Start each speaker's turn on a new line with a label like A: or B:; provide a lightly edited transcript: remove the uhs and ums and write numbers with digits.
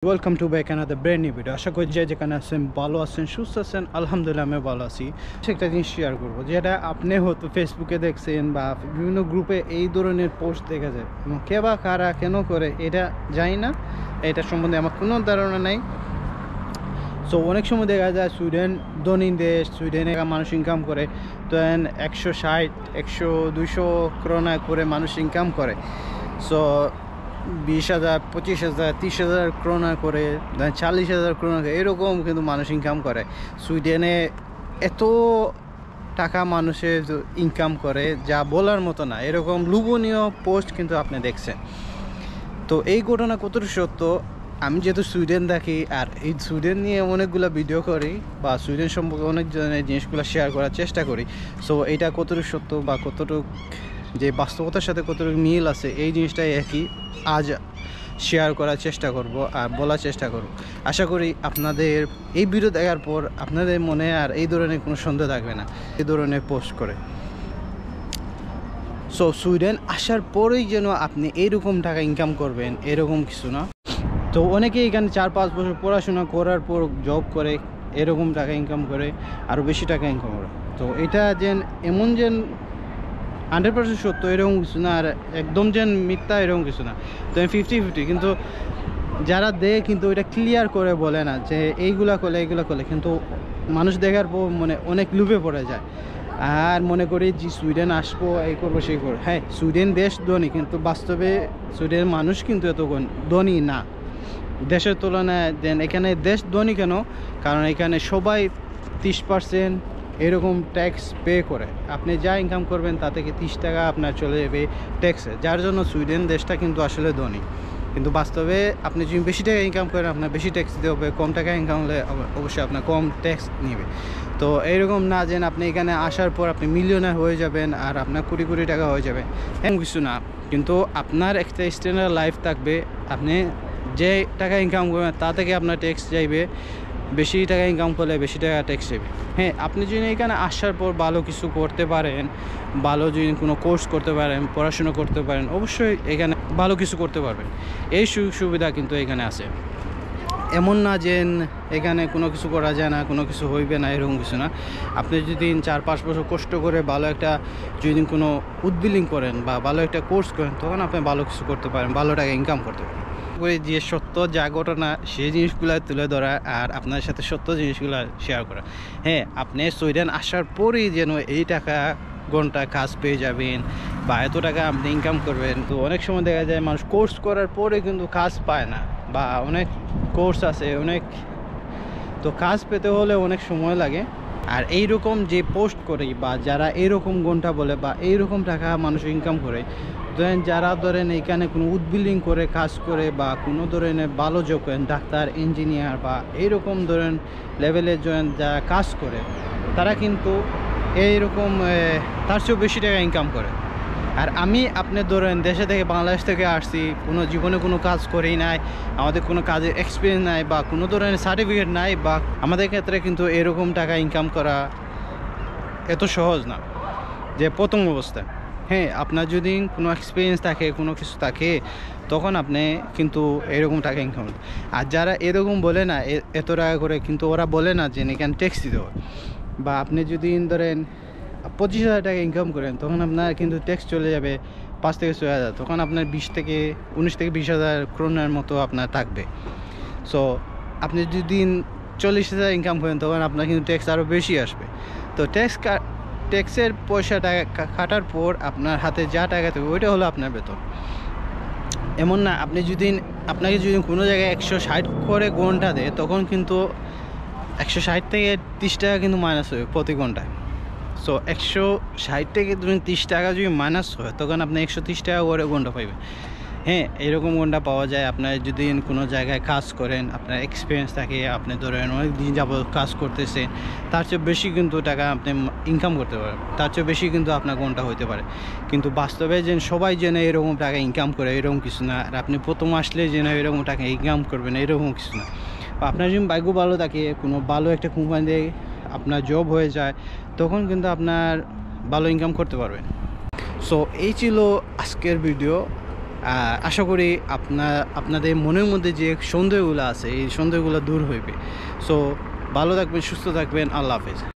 A: Welcome to back another brand new video. আশা করি যে যেখানে আছেন ভালো আছেন, সুস্থ আছেন। আলহামদুলিল্লাহ আমি ভালো আছি। একটা জিনিস শেয়ার করবো, যেটা আপনি হয়তো ফেসবুকে দেখছেন বা বিভিন্ন গ্রুপে এই ধরনের পোস্ট দেখা যায়, কে বা কারা কেন করে এটা জানি না, এটা সম্বন্ধে আমার কোনো ধারণা নেই। সো অনেক সময় দেখা যায় সুইডেন ধনী দেশ, সুইডেনে মানুষ ইনকাম করে তো 160, 100, 200 ক্রোনা করে মানুষ ইনকাম করে। সো 20,000, 25,000, 30,000 ক্রোনা করে, 40,000 ক্রোনা করে, এরকম কিন্তু মানুষ ইনকাম করে। সুইডেনে এত টাকা মানুষের ইনকাম করে যা বলার মতো না, এরকম লোভনীয় পোস্ট কিন্তু আপনি দেখছেন। তো এই ঘটনা কতটুকু সত্য, আমি যেহেতু সুইডেন দেখি আর এই সুইডেন নিয়ে অনেকগুলো ভিডিও করি বা সুইডেন সম্পর্কে অনেক ধরনের জিনিসগুলো শেয়ার করার চেষ্টা করি। সো এটা কতটুকু সত্য বা কতটুকু যে বাস্তবতার সাথে কতটুকু মিল আছে, এই জিনিসটাই একই আজ শেয়ার করার চেষ্টা করব আর বলার চেষ্টা করব। আশা করি আপনাদের এই ভিডিও দেখার পর আপনাদের মনে আর এই ধরনের কোনো সন্দেহ থাকবে না এই ধরনের পোস্ট করে। সো সুইডেন আসার পরেই যেন আপনি এইরকম টাকা ইনকাম করবেন এরকম কিছু না। তো অনেকেই এখানে 4-5 বছর পড়াশোনা করার পর জব করে এরকম টাকা ইনকাম করে, আরও বেশি টাকা ইনকাম করে। তো এটা যেন এমন যেন 100% সত্য এরকম কিছু না, আর একদম যেন মিথ্যা এরকম কিছু না। তো 50-50, কিন্তু যারা দেয় কিন্তু এটা ক্লিয়ার করে বলে না যে এইগুলা করলে এইগুলা করলে, কিন্তু মানুষ দেখার পর মনে অনেক লুভে পড়ে যায় আর মনে করি যে সুইডেন আসবো, এই করবো সেই করবো। হ্যাঁ, সুইডেন দেশ ধনী, কিন্তু বাস্তবে সুইডেনের মানুষ কিন্তু এত ধনী না দেশের তুলনায়। দেন এখানে দেশ ধনী কেন? কারণ এখানে সবাই 30% এরকম ট্যাক্স পে করে। আপনি যা ইনকাম করবেন তা থেকে 30 টাকা আপনার চলে যাবে ট্যাক্সে, যার জন্য সুইডেন দেশটা কিন্তু আসলে ধনী। কিন্তু বাস্তবে আপনি যদি বেশি টাকা ইনকাম করেন আপনার বেশি ট্যাক্স দিতে হবে, কম টাকা ইনকাম হলে অবশ্যই আপনার কম ট্যাক্স নেবে। তো এইরকম না যে আপনি এখানে আসার পর আপনি মিলিয়নার হয়ে যাবেন আর আপনার কোটি কোটি টাকা হয়ে যাবে, এমন কিছু না। কিন্তু আপনার একটা স্ট্যান্ডার্ড লাইফ থাকবে। আপনি যে টাকা ইনকাম করবেন তা থেকে আপনার ট্যাক্স যাইবে, বেশি টাকা ইনকাম করলে বেশি টাকা ট্যাক্স যাবে। হ্যাঁ, আপনি যদি এখানে আসার পর ভালো কিছু করতে পারেন, ভালো যদি কোনো কোর্স করতে পারেন, পড়াশোনা করতে পারেন, অবশ্যই এখানে ভালো কিছু করতে পারবেন। এই সুযোগ সুবিধা কিন্তু এখানে আছে। এমন না যে এখানে কোনো কিছু করা যায় না, কোনো কিছু হইবে না, এরকম কিছু না। আপনি যদি 4-5 বছর কষ্ট করে ভালো একটা যদি কোনো উদ্বিলিং করেন বা ভালো একটা কোর্স করেন, তখন আপনি ভালো কিছু করতে পারেন, ভালো টাকা ইনকাম করতে পারেন। করে যে সত্য যা ঘটনা সেই জিনিসগুলো তুলে ধরা আর আপনার সাথে সত্য জিনিসগুলো শেয়ার করা। হ্যাঁ, আপনি সুইডেন আসার পরেই যেন এই টাকা ঘন্টা কাজ পেয়ে যাবেন বা এত টাকা আপনি ইনকাম করবেন। তো অনেক সময় দেখা যায় মানুষ কোর্স করার পরে কিন্তু কাজ পায় না, বা অনেক কোর্স আছে অনেক, তো কাজ পেতে হলে অনেক সময় লাগে। আর এইরকম যে পোস্ট করে বা যারা এইরকম ঘন্টা বলে বা এইরকম টাকা মানুষ ইনকাম করে, ধরেন যারা ধরেন এখানে কোনো উদ্বিল্ডিং করে কাজ করে বা কোনো ধরনের ভালো জব করেন, ডাক্তার, ইঞ্জিনিয়ার বা এইরকম ধরেন লেভেলের যারা কাজ করে, তারা কিন্তু এইরকম তার চেয়েও বেশি টাকা ইনকাম করে। আর আপনি ধরেন দেশে থেকে বাংলাদেশ থেকে আসছি, কোনো জীবনে কোনো কাজ করেই নাই, আমাদের কোনো কাজের এক্সপিরিয়েন্স নাই বা কোনো ধরনের সার্টিফিকেট নাই, বা আমাদের ক্ষেত্রে কিন্তু এরকম টাকা ইনকাম করা এত সহজ না যে প্রথম অবস্থায়। হ্যাঁ, আপনার যদি কোনো এক্সপিরিয়েন্স থাকে, কোনো কিছু থাকে, তখন আপনি কিন্তু এরকম টাকা ইনকাম। আর যারা এরকম বলে না এত টাকা করে, কিন্তু ওরা বলে না যে এখানে ট্যাক্স দিতে হবে। বা আপনি যদি ধরেন 25,000 টাকা ইনকাম করেন, তখন আপনার কিন্তু ট্যাক্স চলে যাবে 5 থেকে 6,000, তখন আপনার 19 থেকে 20,000 ক্রোনার মতো আপনার থাকবে। সো আপনি যদি 40,000 ইনকাম করেন, তখন আপনার কিন্তু ট্যাক্স আরও বেশি আসবে। তো ট্যাক্সের পয়সা টাকা কাটার পর আপনার হাতে যা টাকা থাকবে ওইটা হলো আপনার বেতন। এমন না আপনাকে যদি কোনো জায়গায় 160 করে ঘন্টা দেয়, তখন কিন্তু 160 থেকে 30 টাকা কিন্তু মাইনাস হবে প্রতি ঘন্টায়। সো 160 থেকে 30 টাকা যদি মাইনাস হয়, তখন আপনি 130 টাকা করে ঘন্টা পাইবেন। হ্যাঁ, এরকম ঘন্টা পাওয়া যায়। আপনার যদি কোনো জায়গায় কাজ করেন, আপনার এক্সপিরিয়েন্স থাকে, আপনি ধরেন অনেক দিন যাবত কাজ করতেছেন, তার চেয়ে বেশি কিন্তু টাকা আপনি ইনকাম করতে পারেন, তার চেয়ে বেশি কিন্তু আপনার ঘন্টা হতে পারে। কিন্তু বাস্তবে যে সবাই যেন এরকম টাকা ইনকাম করে এরকম কিছু না, আর আপনি প্রথম আসলে যেন এরকম টাকা ইনকাম করবেন এরকম কিছু না। আপনার যদি ভাগ্য ভালো থাকে, কোনো ভালো একটা কোম্পানিতে আপনার জব হয়ে যায়, তখন কিন্তু আপনার ভালো ইনকাম করতে পারবেন। সো এই ছিল আজকের ভিডিও। আশা করি আপনাদের মনের মধ্যে যে সন্দেহগুলো আছে এই সন্দেহগুলো দূর হইবে। সো ভালো থাকবেন, সুস্থ থাকবেন, আল্লাহ হাফেজ।